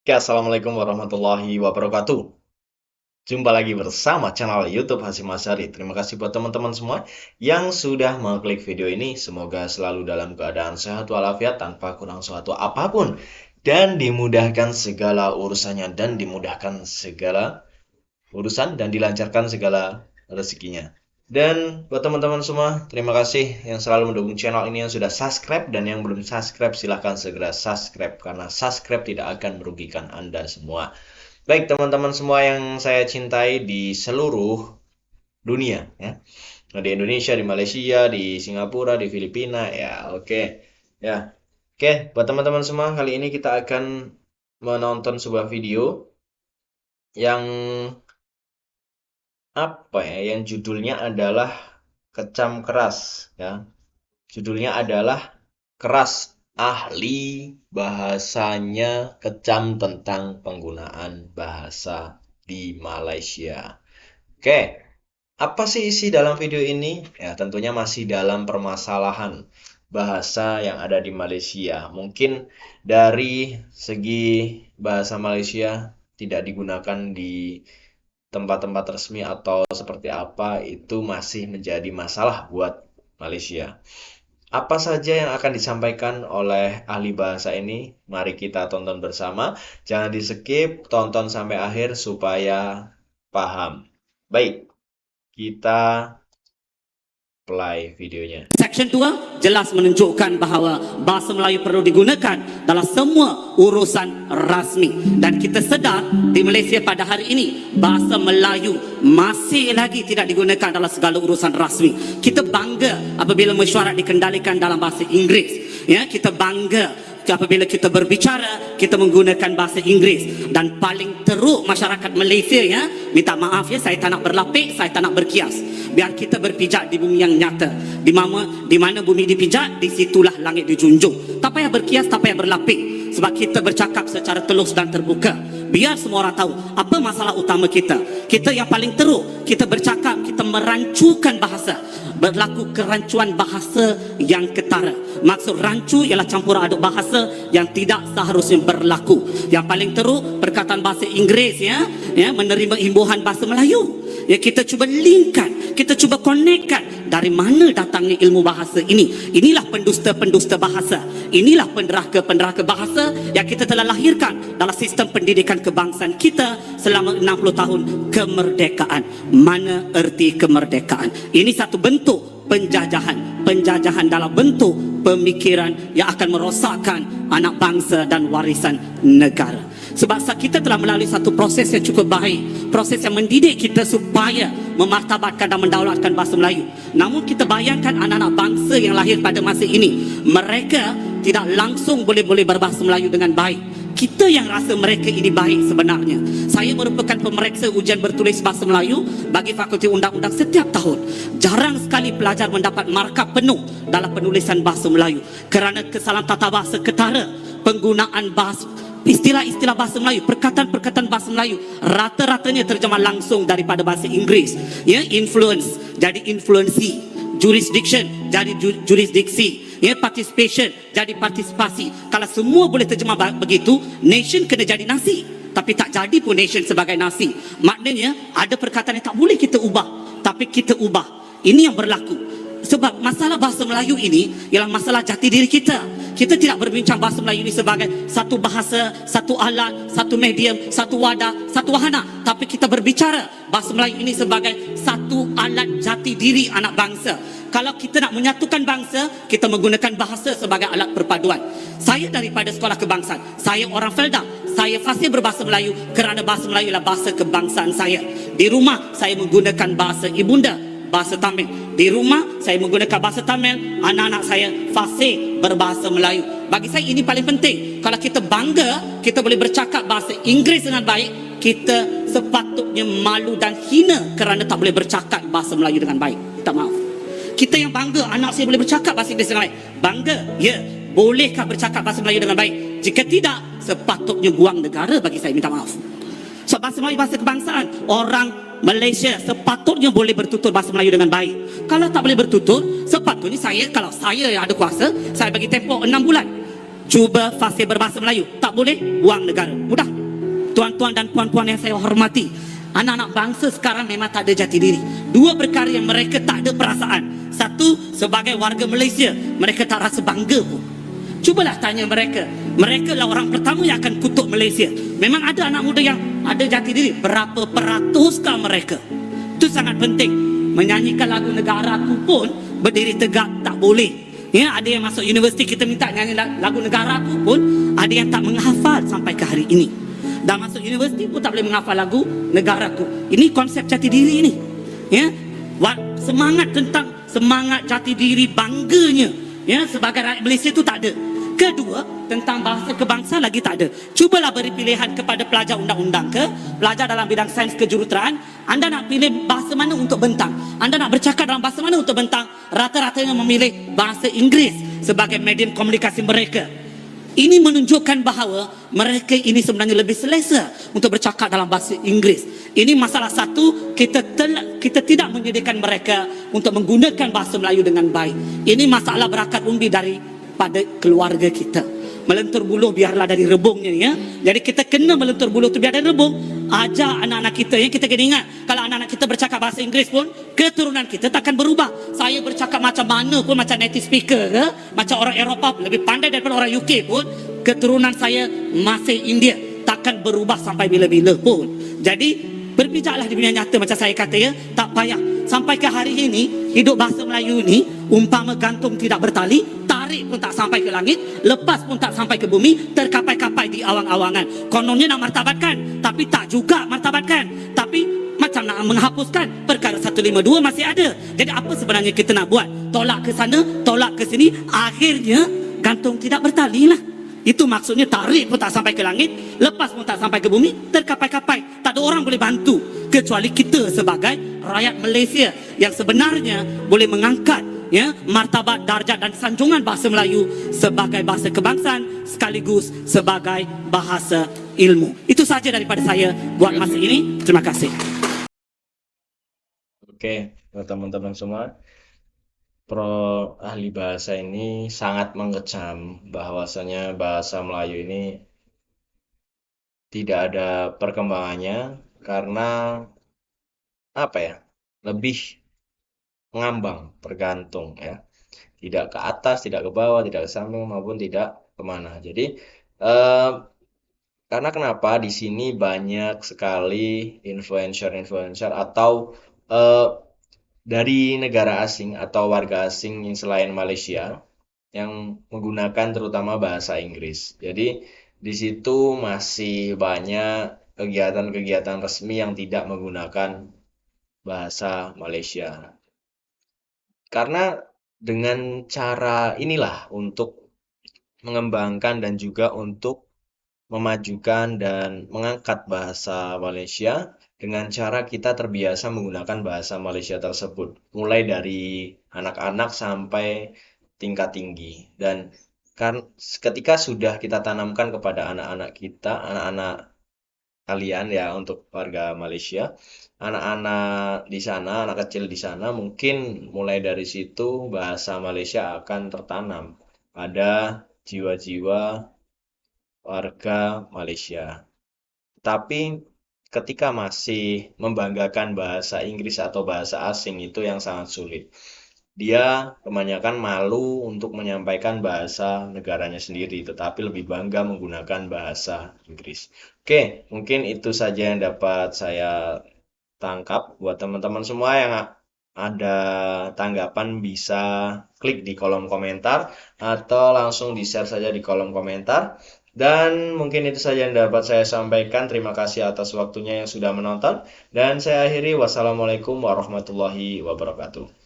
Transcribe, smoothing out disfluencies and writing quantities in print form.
Oke, Assalamualaikum warahmatullahi wabarakatuh. Jumpa lagi bersama channel YouTube Hasyim Asyari. Terima kasih buat teman-teman semua yang sudah mengklik video ini. Semoga selalu dalam keadaan sehat walafiat tanpa kurang suatu apapun. Dan dimudahkan segala urusannya dan dimudahkan segala urusan dan dilancarkan segala rezekinya. Dan buat teman-teman semua, terima kasih yang selalu mendukung channel ini, yang sudah subscribe, dan yang belum subscribe silahkan segera subscribe karena subscribe tidak akan merugikan Anda semua. Baik teman-teman semua yang saya cintai di seluruh dunia ya. Di Indonesia, di Malaysia, di Singapura, di Filipina ya. Oke. Ya. Oke, buat teman-teman semua, kali ini kita akan menonton sebuah video yang yang judulnya adalah Kecam Keras ya. Judulnya adalah Keras, ahli bahasanya kecam tentang penggunaan bahasa di Malaysia. Oke, apa sih isi dalam video ini? Ya, tentunya masih dalam permasalahan bahasa yang ada di Malaysia. Mungkin dari segi bahasa Malaysia tidak digunakan di tempat-tempat resmi atau seperti apa, itu masih menjadi masalah buat Malaysia. Apa saja yang akan disampaikan oleh ahli bahasa ini? Mari kita tonton bersama. Jangan di skip, tonton sampai akhir supaya paham. Baik, kita play videonya. Section 2 jelas menunjukkan bahawa bahasa Melayu perlu digunakan dalam semua urusan rasmi, dan kita sedar di Malaysia pada hari ini bahasa Melayu masih lagi tidak digunakan dalam segala urusan rasmi. Kita bangga apabila mesyuarat dikendalikan dalam bahasa Inggeris. Ya, kita bangga apabila kita berbicara kita menggunakan bahasa Inggeris, dan paling teruk masyarakat Malaysia ya, minta maaf ya, saya tak nak berlapik, saya tak nak berkias. Biar kita berpijak di bumi yang nyata. Di mana bumi dipijak, di situlah langit dijunjung. Tak payah berkias, tak payah berlapik. Sebab kita bercakap secara telus dan terbuka. Biar semua orang tahu apa masalah utama kita. Kita yang paling teruk, kita bercakap, kita merancukan bahasa. Berlaku kerancuan bahasa yang ketara. Maksud rancu ialah campur aduk bahasa yang tidak seharusnya berlaku. Yang paling teruk, perkataan bahasa Inggeris ya menerima imbuhan bahasa Melayu. Ya, kita cuba linkkan, kita cuba connectkan dari mana datangnya ilmu bahasa ini. Inilah pendusta-pendusta bahasa. Inilah penderaka-penderaka bahasa yang kita telah lahirkan dalam sistem pendidikan kebangsaan kita selama 60 tahun kemerdekaan. Mana erti kemerdekaan? Ini satu bentuk penjajahan. Penjajahan dalam bentuk pemikiran yang akan merosakkan anak bangsa dan warisan negara. Sebab kita telah melalui satu proses yang cukup baik, proses yang mendidik kita supaya memartabatkan dan mendaulatkan bahasa Melayu. Namun kita bayangkan anak-anak bangsa yang lahir pada masa ini, mereka tidak langsung boleh berbahasa Melayu dengan baik. Kita yang rasa mereka ini baik sebenarnya. Saya merupakan pemeriksa ujian bertulis bahasa Melayu bagi Fakulti Undang-Undang setiap tahun. Jarang sekali pelajar mendapat markah penuh dalam penulisan bahasa Melayu kerana kesalahan tata bahasa ketara, penggunaan bahasa, istilah-istilah bahasa Melayu, perkataan-perkataan bahasa Melayu rata-ratanya terjemah langsung daripada bahasa Inggeris. Ya, influence jadi influensi, jurisdiction jadi jurisdiksi, ya, participation jadi partisipasi. Kalau semua boleh terjemah begitu, nation kena jadi nasi. Tapi tak jadi pun nation sebagai nasi. Maknanya ada perkataan yang tak boleh kita ubah, tapi kita ubah. Ini yang berlaku. Sebab masalah bahasa Melayu ini ialah masalah jati diri kita. Kita tidak berbincang bahasa Melayu ini sebagai satu bahasa, satu alat, satu medium, satu wadah, satu wahana. Tapi kita berbicara bahasa Melayu ini sebagai satu alat jati diri anak bangsa. Kalau kita nak menyatukan bangsa, kita menggunakan bahasa sebagai alat perpaduan. Saya daripada sekolah kebangsaan, saya orang Felda. Saya fasih berbahasa Melayu kerana bahasa Melayu adalah bahasa kebangsaan saya. Di rumah saya menggunakan bahasa ibunda, bahasa Tamil. Di rumah saya menggunakan bahasa Tamil, anak-anak saya fasih berbahasa Melayu. Bagi saya ini paling penting. Kalau kita bangga kita boleh bercakap bahasa Inggeris dengan baik, kita sepatutnya malu dan hina kerana tak boleh bercakap bahasa Melayu dengan baik. Tak maaf. Kita yang bangga anak saya boleh bercakap bahasa Inggeris dengan baik. Bangga, ya. Bolehkah bercakap bahasa Melayu dengan baik? Jika tidak, sepatutnya buang negara bagi saya, minta maaf. So bahasa Melayu bahasa kebangsaan. Orang Malaysia sepatutnya boleh bertutur bahasa Melayu dengan baik. Kalau tak boleh bertutur, sepatutnya kalau saya yang ada kuasa, saya bagi tempoh 6 bulan. cuba fasih berbahasa Melayu, tak boleh, buang negara. Mudah. Tuan-tuan dan puan-puan yang saya hormati, anak-anak bangsa sekarang memang tak ada jati diri. Dua perkara yang mereka tak ada perasaan. Satu, sebagai warga Malaysia, mereka tak rasa bangga pun. Cubalah tanya mereka. Mereka lah orang pertama yang akan kutuk Malaysia. Memang ada anak muda yang ada jati diri. Berapa peratuskah mereka? Itu sangat penting. Menyanyikan lagu negaraku pun berdiri tegak tak boleh. Ya, ada yang masuk universiti, kita minta nyanyi lagu negaraku pun ada yang tak menghafal sampai ke hari ini. Dah masuk universiti pun tak boleh menghafal lagu negaraku. Ini konsep jati diri ini. Ya, semangat tentang semangat jati diri, bangganya ya sebagai rakyat Malaysia itu tak ada. Kedua, tentang bahasa kebangsaan lagi tak ada. Cubalah beri pilihan kepada pelajar undang-undang ke pelajar dalam bidang sains kejuruteraan. Anda nak pilih bahasa mana untuk bentang? Anda nak bercakap dalam bahasa mana untuk bentang? Rata-ratanya memilih bahasa Inggeris sebagai medium komunikasi mereka. Ini menunjukkan bahawa mereka ini sebenarnya lebih selesa untuk bercakap dalam bahasa Inggeris. Ini masalah satu, kita tidak menyediakan mereka untuk menggunakan bahasa Melayu dengan baik. Ini masalah berakat umbi daripada keluarga kita. Melentur buluh biarlah dari rebungnya ya. Jadi kita kena melentur buluh tu biar dari rebung. Ajar anak-anak kita ya, kita kena ingat kalau anak-anak kita bercakap bahasa Inggeris pun keturunan kita takkan berubah. Saya bercakap macam mana pun, macam native speaker ke, macam orang Eropah lebih pandai daripada orang UK pun, keturunan saya masih India, takkan berubah sampai bila-bila pun. Jadi berbijaklah di dunia nyata macam saya kata ya, tak payah. Sampai ke hari ini hidup bahasa Melayu ni umpama gantung tidak bertali, tarik pun tak sampai ke langit, lepas pun tak sampai ke bumi, terkapai-kapai di awang-awangan. Kononnya nak martabatkan, tapi tak juga martabatkan. Tapi macam nak menghapuskan, perkara 152 masih ada. Jadi apa sebenarnya kita nak buat? Tolak ke sana, tolak ke sini, akhirnya gantung tidak bertali lah. Itu maksudnya tarik pun tak sampai ke langit, lepas pun tak sampai ke bumi, terkapai-kapai. Tak ada orang boleh bantu kecuali kita sebagai rakyat Malaysia yang sebenarnya boleh mengangkat ya martabat, darjat dan sanjungan bahasa Melayu sebagai bahasa kebangsaan sekaligus sebagai bahasa ilmu. Itu saja daripada saya buat masa ini. Terima kasih. Oke, buat teman-teman semua, Pro ahli bahasa ini sangat mengecam bahwasanya bahasa Melayu ini tidak ada perkembangannya karena apa ya? Lebih mengambang, bergantung ya. Tidak ke atas, tidak ke bawah, tidak ke samping maupun tidak kemana. Jadi karena kenapa di sini banyak sekali influencer-influencer atau dari negara asing atau warga asing yang selain Malaysia yang menggunakan terutama bahasa Inggris. Jadi di situ masih banyak kegiatan-kegiatan resmi yang tidak menggunakan bahasa Malaysia. Karena dengan cara inilah untuk mengembangkan dan juga untuk memajukan dan mengangkat bahasa Malaysia dengan cara kita terbiasa menggunakan bahasa Malaysia tersebut, mulai dari anak-anak sampai tingkat tinggi. Dan kan ketika sudah kita tanamkan kepada anak-anak kita, anak-anak kalian ya untuk warga Malaysia, anak-anak di sana, anak kecil di sana, mungkin mulai dari situ bahasa Malaysia akan tertanam pada jiwa-jiwa warga Malaysia. Tapi ketika masih membanggakan bahasa Inggris atau bahasa asing itu yang sangat sulit. Dia kebanyakan malu untuk menyampaikan bahasa negaranya sendiri, tetapi lebih bangga menggunakan bahasa Inggris. Oke, mungkin itu saja yang dapat saya tangkap. Buat teman-teman semua yang ada tanggapan bisa klik di kolom komentar atau langsung di-share saja di kolom komentar. Dan mungkin itu saja yang dapat saya sampaikan. Terima kasih atas waktunya yang sudah menonton. Dan saya akhiri. Wassalamualaikum warahmatullahi wabarakatuh.